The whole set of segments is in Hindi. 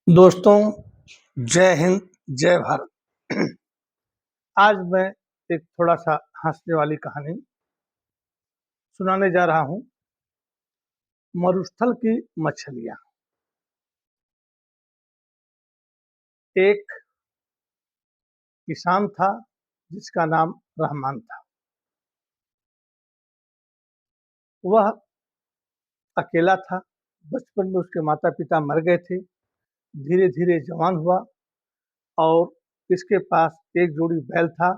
दोस्तों, जय हिंद, जय भारत। आज मैं एक थोड़ा-सा हँसने वाली कहानी सुनाने जा रहा हूँ। मरुस्थल की मछलियाँ। एक किसान था जिसका नाम रहमान था। वह अकेला था। बचपन में उसके माता-पिता मर गए थे। धीरे-धीरे जवान हुआ और इसके पास एक जोड़ी बैल था,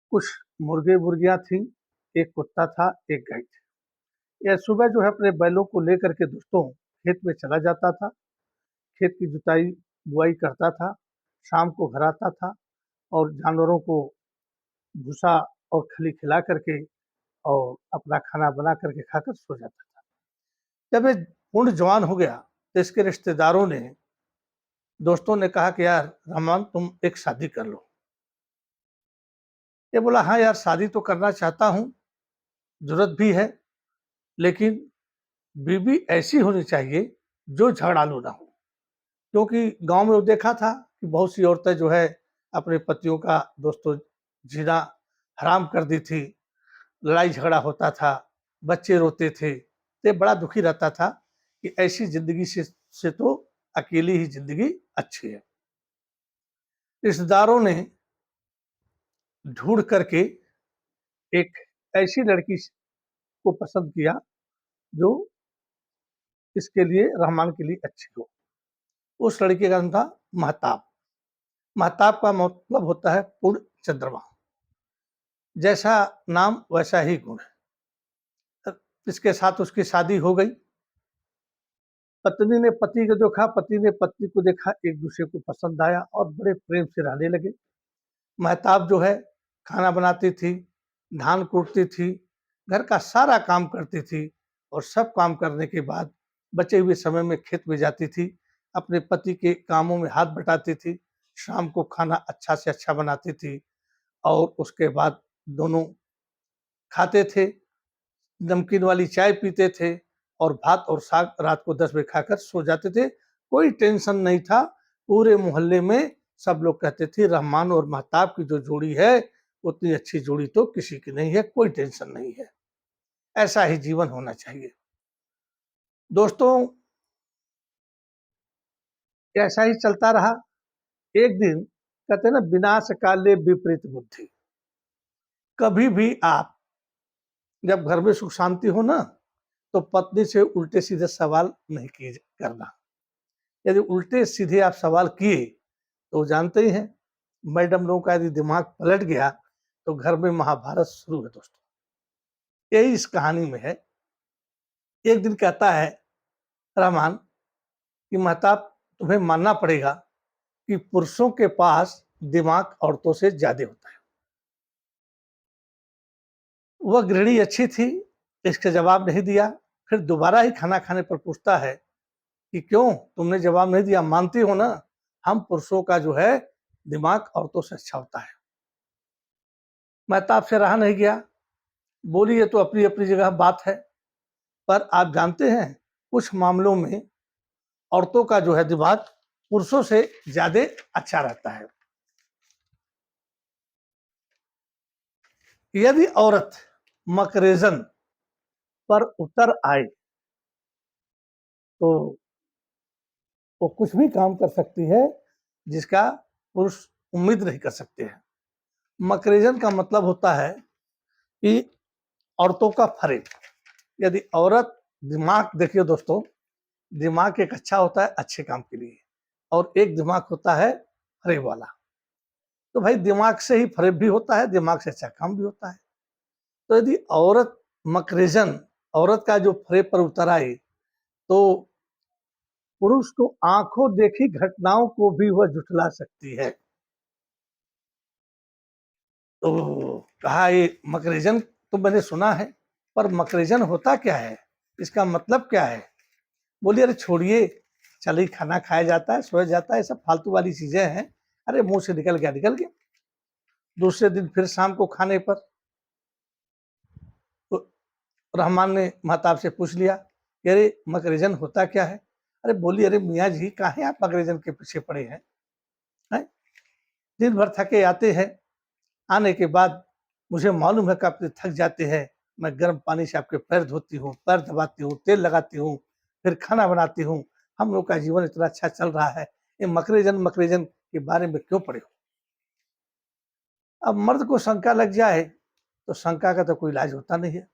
कुछ मुर्गे-मुर्गियाँ थीं, एक कुत्ता था, एक गाय थी। यह सुबह जो है अपने बैलों को लेकर के दोस्तों खेत में चला जाता था। खेत की जुताई बुआई करता था, शाम को घर आता था और जानवरों को भूसा और खली खिला करके और अपना खाना बना करके खाकर सो जाता था। जब ये पूर्ण जवान हो गया तो इसके रिश्तेदारों ने, दोस्तों ने कहा कि यार रहमान, तुम एक शादी कर लो। ये बोला, हाँ यार, शादी तो करना चाहता हूँ, जरूरत भी है, लेकिन बीवी ऐसी होनी चाहिए जो झगड़ालू ना हो। क्योंकि गांव में वो देखा था कि बहुत सी औरतें जो है अपने पतियों का दोस्तों जीना हराम कर दी थी, लड़ाई झगड़ा होता था, बच्चे रोते थे, तो बड़ा दुखी रहता था कि ऐसी जिंदगी से तो अकेली ही जिंदगी अच्छी है। रिश्तेदारों ने ढूंढ करके एक ऐसी लड़की को पसंद किया जो इसके लिए, रहमान के लिए अच्छी हो। उस लड़के का नाम था महताब। महताब का मतलब होता है पूर्ण चंद्रमा। जैसा नाम वैसा ही गुण। इसके साथ उसकी शादी हो गई। पत्नी ने पति को देखा, पति ने पत्नी को देखा, एक दूसरे को पसंद आया और बड़े प्रेम से रहने लगे। महताब जो है खाना बनाती थी, धान कूटती थी, घर का सारा काम करती थी और सब काम करने के बाद बचे हुए समय में खेत में जाती थी, अपने पति के कामों में हाथ बटाती थी, शाम को खाना अच्छा से अच्छा बनाती थी और उसके बाद दोनों खाते थे, नमकीन वाली चाय पीते थे और भात और साग रात को 10 बजे खाकर सो जाते थे। कोई टेंशन नहीं था। पूरे मोहल्ले में सब लोग कहते थे रहमान और महताब की जो जोड़ी है उतनी अच्छी जोड़ी तो किसी की नहीं है, कोई टेंशन नहीं है। ऐसा ही जीवन होना चाहिए। दोस्तों, ऐसा ही चलता रहा। एक दिन कहते हैं ना, विनाश काले विपरीत बुद्धि। कभी भी आप जब घर में सुख शांति हो ना, तो पत्नी से उल्टे सीधे सवाल नहीं किए करना। यदि उल्टे सीधे आप सवाल किए तो जानते ही हैं, मैडम लोगों का यदि दिमाग पलट गया तो घर में महाभारत शुरू है दोस्तों। यही इस कहानी में है। एक दिन कहता है रहमान कि महताब, तुम्हें मानना पड़ेगा कि पुरुषों के पास दिमाग औरतों से ज्यादा होता है। वह गृहिणी अच्छी थी, इसका जवाब नहीं दिया। फिर दोबारा ही खाना खाने पर पूछता है कि क्यों तुमने जवाब नहीं दिया, मानती हो ना हम पुरुषों का जो है दिमाग औरतों से अच्छा होता है। महताब से रहा नहीं गया, बोली ये तो अपनी अपनी जगह बात है, पर आप जानते हैं कुछ मामलों में औरतों का जो है दिमाग पुरुषों से ज्यादा अच्छा रहता है। यदि औरत मकरेजन पर उतर आए तो वो कुछ भी काम कर सकती है जिसका पुरुष उम्मीद नहीं कर सकते हैं। मकरेजन का मतलब होता है कि औरतों का फरेब। यदि औरत दिमाग, देखिए दोस्तों, दिमाग एक अच्छा होता है अच्छे काम के लिए और एक दिमाग होता है फरेब वाला। तो भाई दिमाग से ही फरेब भी होता है, दिमाग से अच्छा काम भी होता है। तो यदि औरत मकरेजन, औरत का जो फरेब पर उतर आए तो पुरुष को आंखों देखी घटनाओं को भी वह जुटला सकती है। तो कहा ये मकरेजन तो मैंने सुना है, पर मकरेजन होता क्या है, इसका मतलब क्या है? बोलिए अरे छोड़िए, चल ही खाना खाया जाता है, सोया जाता है, सब फालतू वाली चीजें हैं। अरे मुंह से निकल गया निकल गया। दूसरे दिन फिर शाम को खाने पर तो रहमान ने महताब से पूछ लिया कि अरे मकरेजन होता क्या है? अरे बोली, अरे मियाँ जी काहे आप अंग्रेजन के पीछे पड़े हैं? हैं? दिन भर थके आते हैं, आने के बाद मुझे मालूम है कि आप थक जाते हैं, मैं गर्म पानी से आपके पैर धोती हूँ, पैर दबाती हूँ, तेल लगाती हूँ, फिर खाना बनाती हूँ। हम लोग का जीवन इतना अच्छा चल रहा है, ये मकरेजन के बारे में क्यों पड़े हो? अब मर्द को शंका लग जाए, तो शंका का तो कोई इलाज होता नहीं है।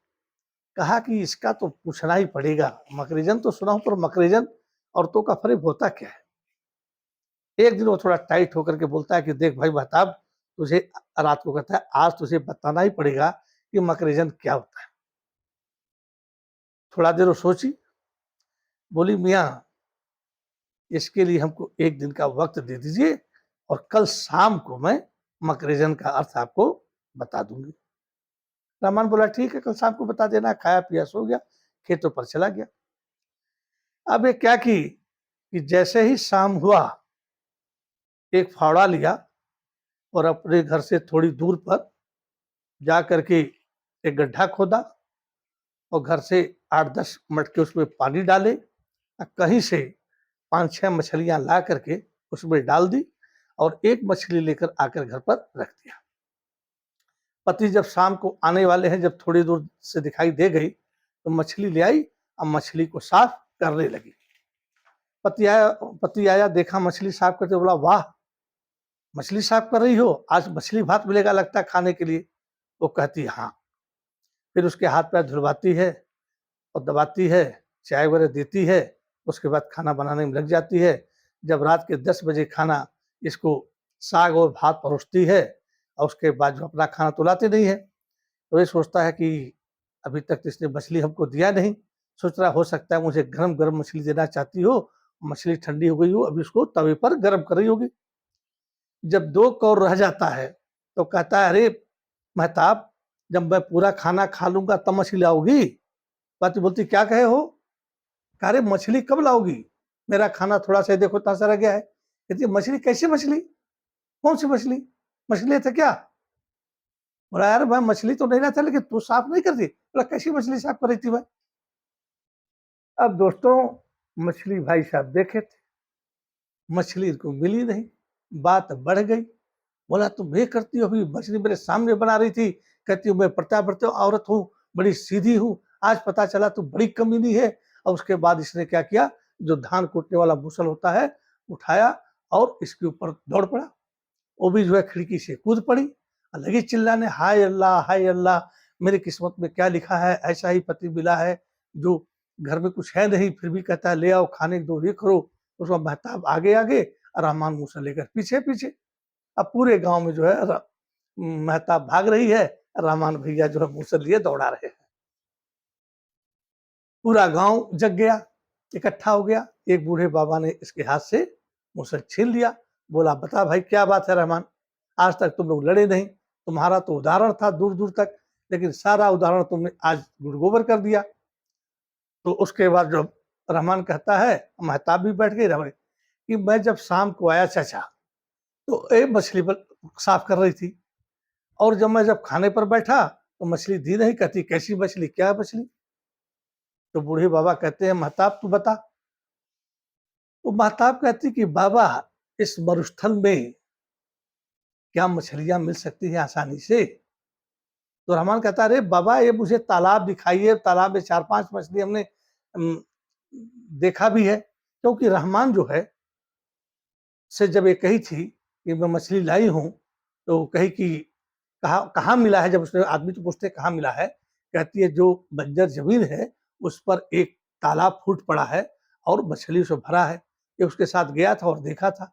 कहा कि इसका तो पूछना ही पड़ेगा, मकरेजन तो सुना हूँ पर मकरेजन औरतों का फ़रेब होता क्या है? एक दिन वो थोड़ा टाइट होकर के बोलता है कि देख भाई महताब, तुझे रात को कहता है आज तुझे बताना ही पड़ेगा कि मकरेजन क्या होता है। थोड़ा देर वो सोची, बोली मियाँ इसके लिए हमको एक दिन का वक्त दे दीजिए और कल शाम को मैं मकरेजन का अर्थ आपको बता दूंगी। रहमान बोला ठीक है, कल शाम को बता देना। खाया पिया सो गया, खेतों पर चला गया। अब ये क्या कि जैसे ही शाम हुआ, एक फावड़ा लिया और अपने घर से थोड़ी दूर पर जा करके एक गड्ढा खोदा और घर से 8-10 मटके उसमें पानी डाले और कहीं से 5-6 मछलियां ला करके उसमें डाल दी और एक मछली लेकर आकर घर पर रख दिया। पति जब शाम को आने वाले हैं, जब थोड़ी दूर से दिखाई दे गई तो मछली ले आई और मछली को साफ करने लगी। पति आया देखा मछली साफ करते, बोला वाह मछली साफ कर रही हो, आज मछली भात मिलेगा लगता है खाने के लिए। वो कहती हाँ। फिर उसके हाथ पैर धुलवाती है और दबाती है, चाय वगैरह देती है, उसके बाद खाना बनाने में लग जाती है। जब रात के 10 बजे खाना इसको साग और भात परोसती है और उसके बाद जो अपना खाना तो लाते नहीं है, तो ये सोचता है कि अभी तक तो इसने मछली हमको दिया नहीं। सोच रहा हो सकता है मुझे गरम गरम मछली देना चाहती हो, मछली ठंडी हो गई हो, अभी उसको तवे पर गरम कर रही होगी। जब 2 कौर रह जाता है तो कहता है अरे महताब, जब मैं पूरा खाना खा लूंगा तब मछली लाओगी? पति बोलती क्या कहे हो? कहा अरे मछली कब लाओगी? मेरा खाना थोड़ा सा देखो इतना सा रह गया है। कहती मछली? कैसी मछली? कौन सी मछली? मछली था क्या? बोला यार मैं मछली तो नहीं लाता, लेकिन तू साफ नहीं करती। बोला कैसी मछली साफ कर रही थी भाई? अब दोस्तों, मछली भाई साहब देखे थे, मछली को मिली नहीं। बात बढ़ गई। बोला तुम ये करती हो, अभी मछली मेरे सामने बना रही थी। कहती हूँ मैं प्रत्यावर्ती औरत हूँ, बड़ी सीधी हूँ, आज पता चला तू बड़ी कमीनी है। और उसके बाद इसने क्या किया, जो धान कूटने वाला मूसल होता है उठाया और इसके ऊपर दौड़ पड़ा। वो भी जो है खिड़की से कूद पड़ी और लगी चिल्लाने, हाय अल्लाह, मेरी किस्मत में क्या लिखा है, ऐसा ही पति मिला है जो घर में कुछ है नहीं फिर भी कहता है ले आओ खाने दो, ये करो। उसका महताब आगे आगे और रहमान मूसल लेकर पीछे पीछे। अब पूरे गांव में जो है महताब भाग रही है, रहमान भैया जो है मूसल लिए दौड़ा रहे हैं। पूरा गांव जग गया, इकट्ठा हो गया। एक बूढ़े बाबा ने इसके हाथ से मूसल छीन लिया। बोला बता भाई क्या बात है रहमान, आज तक तुम लोग लड़े नहीं, तुम्हारा तो उदाहरण था दूर दूर तक, लेकिन सारा उदाहरण तुमने आज गुड़गोबर कर दिया। तो उसके बाद जो रहमान कहता है, महताब भी बैठ गई रहे कि मैं जब शाम को आया चाचा तो एक मछली पर साफ कर रही थी और जब खाने पर बैठा तो मछली दी नहीं। कहती कैसी मछली, क्या मछली? तो बूढ़े बाबा कहते हैं महताब तू बता। तो महताब कहती कि बाबा इस मरुस्थल में क्या मछलियां मिल सकती हैं आसानी से? तो रहमान कहता अरे बाबा ये मुझे तालाब दिखाइए, तालाब में 4-5 मछली हमने देखा भी है। क्योंकि रहमान जो है से जब ये कही थी कि मैं मछली लाई हूँ, तो कही कि कहाँ कहाँ मिला है? जब उसने आदमी तो पूछते कहाँ मिला है? कहती है जो बंजर जमीन है उस पर एक तालाब फूट पड़ा है और मछली से भरा है। ये उसके साथ गया था और देखा था।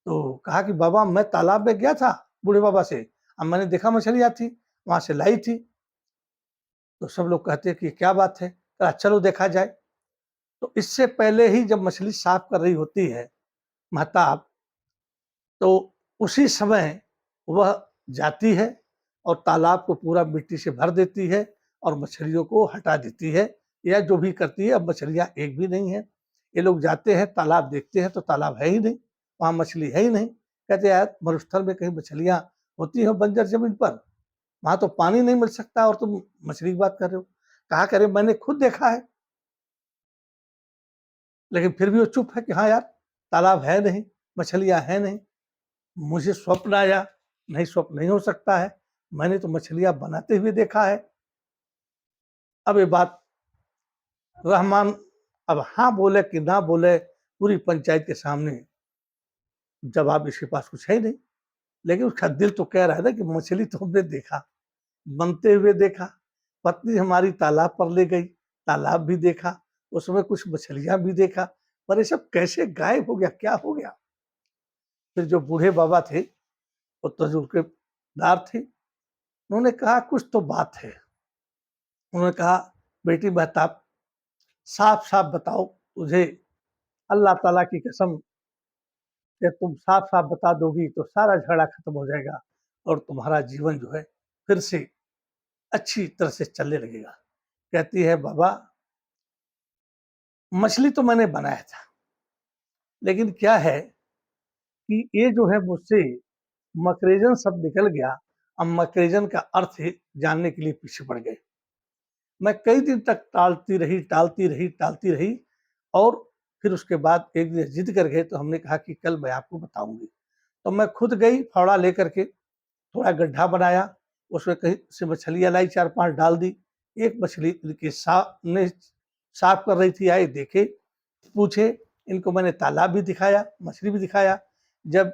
तो कहा कि बाबा मैं तालाब में गया था बूढ़े बाबा से, अब मैंने देखा मछलियाँ थी, वहाँ से लाई थी। तो सब लोग कहते हैं कि क्या बात है? कहा चलो देखा जाए। तो इससे पहले ही जब मछली साफ कर रही होती है महताब, तो उसी समय वह जाती है और तालाब को पूरा मिट्टी से भर देती है और मछलियों को हटा देती है, या जो भी करती है। अब मछलियां एक भी नहीं है। ये लोग जाते हैं तालाब देखते हैं तो तालाब है ही नहीं, वहां मछली है ही नहीं। कहते यार मरुस्थल में कहीं मछलियां होती हैं बंजर जमीन पर? वहां तो पानी नहीं मिल सकता और तुम मछली की बात कर रहे हो? कहा करे मैंने खुद देखा है। लेकिन फिर भी वो चुप है कि हाँ यार, तालाब है नहीं, मछलियाँ हैं नहीं। मुझे स्वप्न आया, नहीं स्वप्न नहीं हो सकता है, मैंने तो मछलियाँ बनाते हुए देखा है। अब ये बात रहमान अब हाँ बोले कि ना बोले, पूरी पंचायत के सामने जवाब इसके पास कुछ है ही नहीं। लेकिन उसका दिल तो कह रहा है ना कि मछली तो हमने देखा, बनते हुए देखा, पत्नी हमारी तालाब पर ले गई, तालाब भी देखा, उसमें कुछ मछलियाँ भी देखा, पर ये सब कैसे गायब हो गया, क्या हो गया? फिर जो बूढ़े बाबा थे, वो तजुर्बेदार थे, उन्होंने कहा कुछ तो बात है। उन्होंने कहा, बेटी महताब, साफ-साफ बताओ, तुझे अल्लाह ताला की कसम, कि तुम साफ-साफ बता दोगी तो सारा झगड़ा खत्म हो जाएगा और तुम्हारा जीवन जो है फिर से अच्छी तरह से चलने लगेगा। कहती है, बाबा, मछली तो मैंने बनाया था, लेकिन क्या है कि ये जो है मुझसे मकरेजन शब्द निकल गया। अब मकरेजन का अर्थ जानने के लिए पीछे पड़ गए। मैं कई दिन तक टालती रही, टालती रही, टालती रही और फिर उसके बाद एक दिन जिद कर गए तो हमने कहा कि कल मैं आपको बताऊँगी। तो मैं खुद गई फावड़ा लेकर के, थोड़ा गड्ढा बनाया, उसमें कहीं से मछलियाँ लाई 4-5 डाल दी। एक मछली इनके सामने साफ कर रही थी, आए देखे, पूछे, इनको मैंने तालाब भी दिखाया, मछली भी दिखाया। जब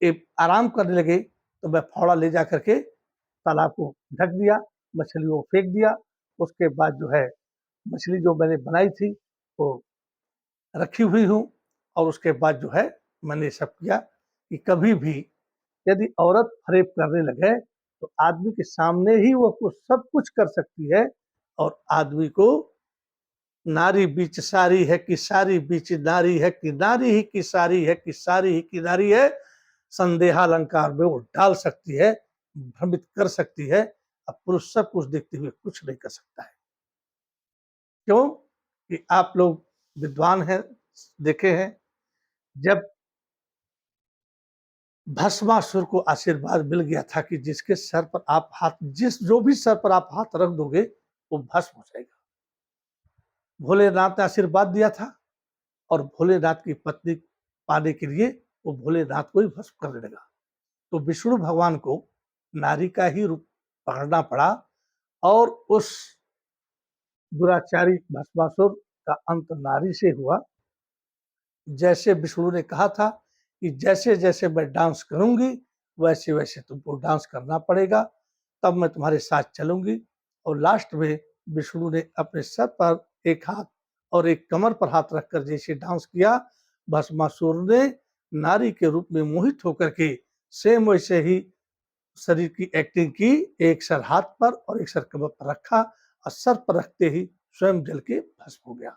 ये आराम करने लगे तो मैं फावड़ा ले जा करके तालाब को ढक दिया, मछलियों को फेंक दिया। उसके बाद जो है मछली जो मैंने बनाई थी वो रखी हुई हूँ और उसके बाद जो है मैंने सब किया कि कभी भी यदि औरत फरेब करने लगे तो आदमी के सामने ही वो सब कुछ कर सकती है और आदमी को नारी बीच सारी है कि सारी बीच नारी है कि नारी ही की सारी है कि सारी ही की नारी है, संदेहालंकार में वो डाल सकती है, भ्रमित कर सकती है। अब पुरुष सब कुछ देखते हुए कुछ नहीं कर सकता है। क्यों? कि आप लोग विद्वान हैं, देखे हैं, जब भस्मासुर को आशीर्वाद मिल गया था कि जिसके सर पर आप हाथ जो भी सर पर आप हाथ रख दोगे वो भस्म हो जाएगा। भोलेनाथ ने आशीर्वाद दिया था और भोलेनाथ की पत्नी पाने के लिए वो भोलेनाथ को ही भस्म करने लगा। तो विष्णु भगवान को नारी का ही रूप पकड़ना पड़ा और उस दुराचारी भस्मासुर का अंत नारी से हुआ। जैसे विष्णु ने कहा था कि जैसे जैसे मैं डांस करूंगी वैसे वैसे तुमको डांस करना पड़ेगा, तब मैं तुम्हारे साथ चलूंगी। और लास्ट में विष्णु ने अपने सर पर एक हाथ और एक कमर पर हाथ रखकर जैसे डांस किया, भस्मासुर ने नारी के रूप में मोहित होकर के सेम वैसे ही शरीर की एक्टिंग की। एक सर हाथ पर और एक सर कमर पर रखा और सर पर रखते ही स्वयं जल के भस्म हो गया।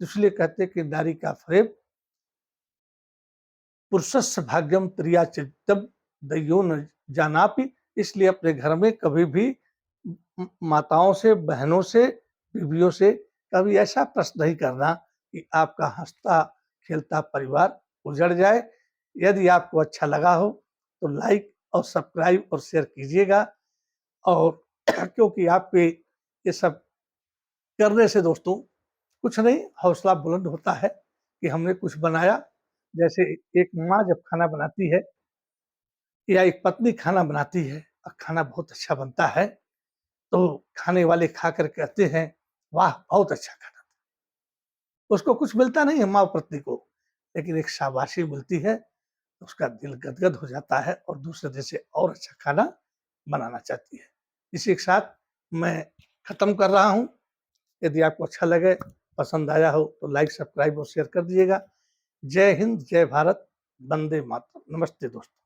इसलिए कहते हैं कि नारी का फरेब पुरुषस्य भाग्यम त्रियाचितम दैयो न जानापि। इसलिए अपने घर में कभी भी माताओं से, बहनों से, बीवियों से कभी ऐसा प्रश्न नहीं करना कि आपका हंसता खेलता परिवार उजड़ जाए। यदि आपको अच्छा लगा हो तो लाइक और सब्सक्राइब और शेयर कीजिएगा। और क्योंकि आपके ये सब करने से दोस्तों कुछ नहीं, हौसला बुलंद होता है कि हमने कुछ बनाया। जैसे एक माँ जब खाना बनाती है या एक पत्नी खाना बनाती है और खाना बहुत अच्छा बनता है तो खाने वाले खाकर कहते हैं, वाह बहुत अच्छा खाना। उसको कुछ मिलता नहीं है माँ पत्नी को, लेकिन एक शाबाशी मिलती है, तो उसका दिल गदगद हो जाता है और दूसरे दिन से और अच्छा खाना बनाना चाहती है। इसी के साथ मैं खत्म कर रहा हूँ। यदि आपको अच्छा लगे, पसंद आया हो तो लाइक, सब्सक्राइब और शेयर कर दीजिएगा। जय हिंद, जय भारत, वंदे मातरम। नमस्ते दोस्तों।